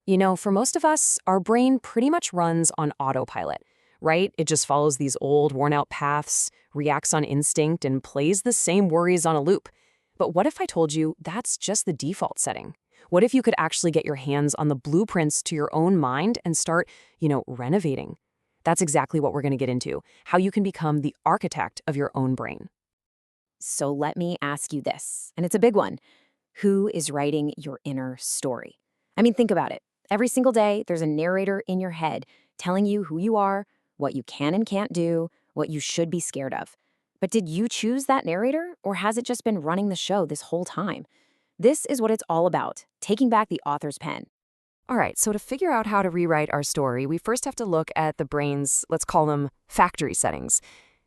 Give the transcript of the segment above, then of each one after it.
You know, for most of us, our brain pretty much runs on autopilot, right? It just follows these old, worn-out paths, reacts on instinct, and plays the same worries on a loop. But what if I told you that's just the default setting? What if you could actually get your hands on the blueprints to your own mind and start, renovating? That's exactly what we're going to get into, how you can become the architect of your own brain. So let me ask you this, and it's a big one. Who is writing your inner story? I mean, think about it. Every single day, there's a narrator in your head telling you who you are, what you can and can't do, what you should be scared of. But did you choose that narrator, or has it just been running the show this whole time? This is what it's all about, taking back the author's pen. All right, so to figure out how to rewrite our story, we first have to look at the brain's, let's call them factory settings.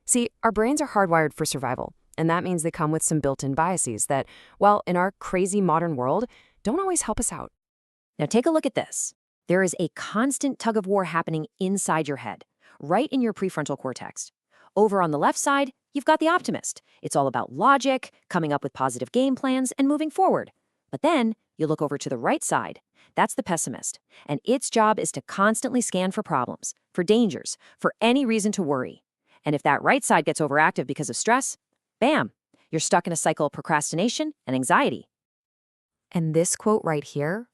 See, our brains are hardwired for survival, and that means they come with some built-in biases that, well, in our crazy modern world, don't always help us out. Now take a look at this. There is a constant tug of war happening inside your head, right in your prefrontal cortex. Over on the left side, you've got the optimist. It's all about logic, coming up with positive game plans, and moving forward. But then you look over to the right side. That's the pessimist. And its job is to constantly scan for problems, for dangers, for any reason to worry. And if that right side gets overactive because of stress, bam, you're stuck in a cycle of procrastination and anxiety. And this quote right here,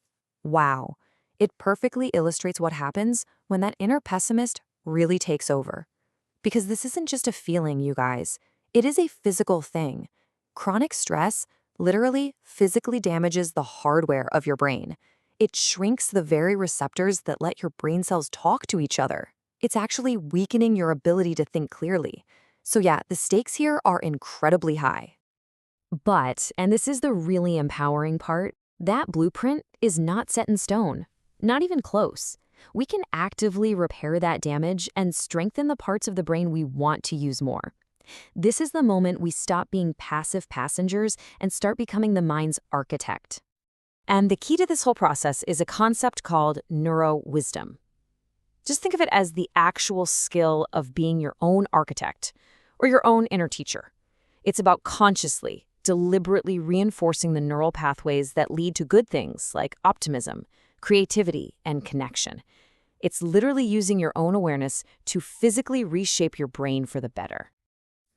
wow, it perfectly illustrates what happens when that inner pessimist really takes over. Because this isn't just a feeling, you guys. It is a physical thing. Chronic stress literally physically damages the hardware of your brain. It shrinks the very receptors that let your brain cells talk to each other. It's actually weakening your ability to think clearly. So yeah, the stakes here are incredibly high. But, and this is the really empowering part, that blueprint is not set in stone. Not even close. We can actively repair that damage and strengthen the parts of the brain we want to use more. This is the moment we stop being passive passengers and start becoming the mind's architect. And the key to this whole process is a concept called neuro-wisdom. Just think of it as the actual skill of being your own architect or your own inner teacher. It's about consciously, deliberately reinforcing the neural pathways that lead to good things like optimism, creativity, and connection. It's literally using your own awareness to physically reshape your brain for the better.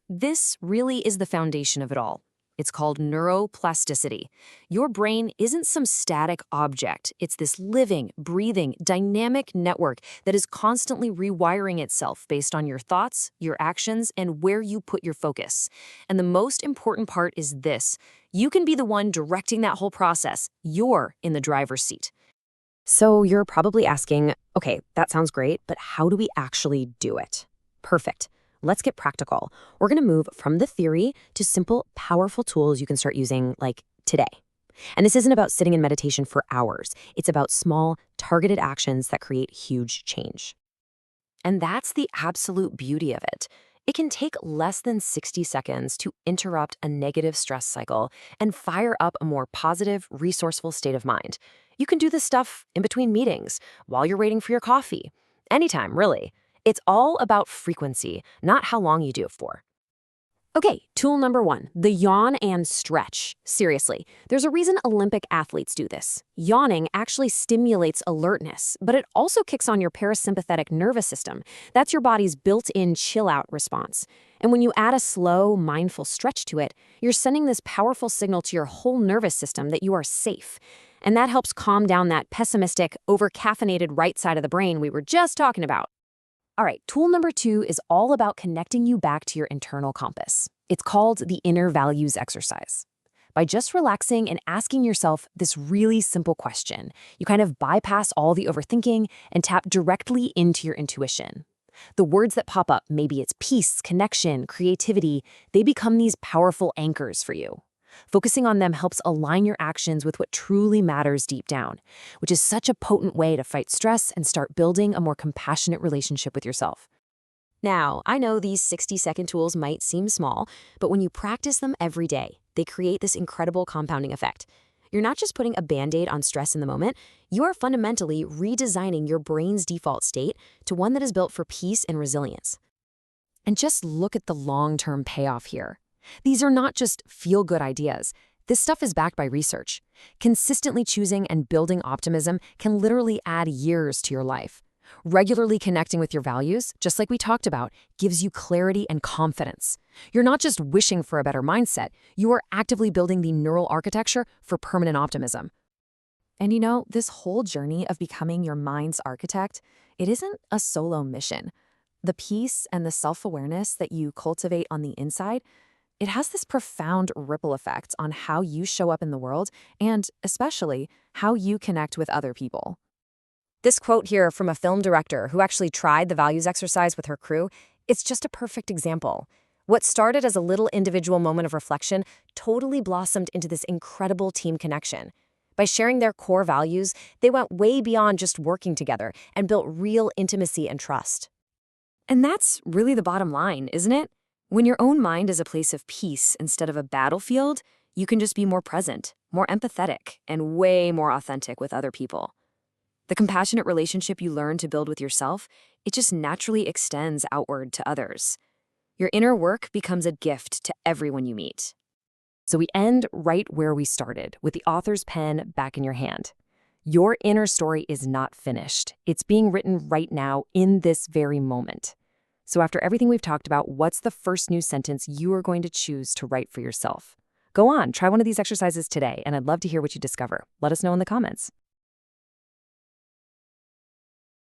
This really is the foundation of it all. It's called neuroplasticity. Your brain isn't some static object. It's this living, breathing, dynamic network that is constantly rewiring itself based on your thoughts, your actions, and where you put your focus. And the most important part is this. You can be the one directing that whole process. You're in the driver's seat. So you're probably asking, okay, that sounds great, but how do we actually do it? Perfect. Let's get practical. We're going to move from the theory to simple, powerful tools you can start using like today. And this isn't about sitting in meditation for hours. It's about small, targeted actions that create huge change. And that's the absolute beauty of it. It can take less than 60 seconds to interrupt a negative stress cycle and fire up a more positive, resourceful state of mind. You can do this stuff in between meetings, while you're waiting for your coffee. Anytime, really. It's all about frequency, not how long you do it for. Okay, tool number 1, the yawn and stretch. Seriously, there's a reason Olympic athletes do this. Yawning actually stimulates alertness, but it also kicks on your parasympathetic nervous system. That's your body's built-in chill-out response. And when you add a slow, mindful stretch to it, you're sending this powerful signal to your whole nervous system that you are safe. And that helps calm down that pessimistic, over-caffeinated right side of the brain we were just talking about. All right, tool number 2 is all about connecting you back to your internal compass. It's called the inner values exercise. By just relaxing and asking yourself this really simple question, you kind of bypass all the overthinking and tap directly into your intuition. The words that pop up, maybe it's peace, connection, creativity, they become these powerful anchors for you. Focusing on them helps align your actions with what truly matters deep down, which is such a potent way to fight stress and start building a more compassionate relationship with yourself. Now, I know these 60-second tools might seem small, but when you practice them every day, they create this incredible compounding effect. You're not just putting a Band-Aid on stress in the moment, you are fundamentally redesigning your brain's default state to one that is built for peace and resilience. And just look at the long-term payoff here. These are not just feel-good ideas. This stuff is backed by research. Consistently choosing and building optimism can literally add years to your life. Regularly connecting with your values, just like we talked about, gives you clarity and confidence. You're not just wishing for a better mindset, you are actively building the neural architecture for permanent optimism. And you know, this whole journey of becoming your mind's architect, it isn't a solo mission. The peace and the self-awareness that you cultivate on the inside, it has this profound ripple effect on how you show up in the world and, especially, how you connect with other people. This quote here from a film director who actually tried the values exercise with her crew, it's just a perfect example. What started as a little individual moment of reflection totally blossomed into this incredible team connection. By sharing their core values, they went way beyond just working together and built real intimacy and trust. And that's really the bottom line, isn't it? When your own mind is a place of peace instead of a battlefield, you can just be more present, more empathetic, and way more authentic with other people. The compassionate relationship you learn to build with yourself, it just naturally extends outward to others. Your inner work becomes a gift to everyone you meet. So we end right where we started, with the author's pen back in your hand. Your inner story is not finished. It's being written right now in this very moment. So after everything we've talked about, what's the first new sentence you are going to choose to write for yourself? Go on, try one of these exercises today, and I'd love to hear what you discover. Let us know in the comments.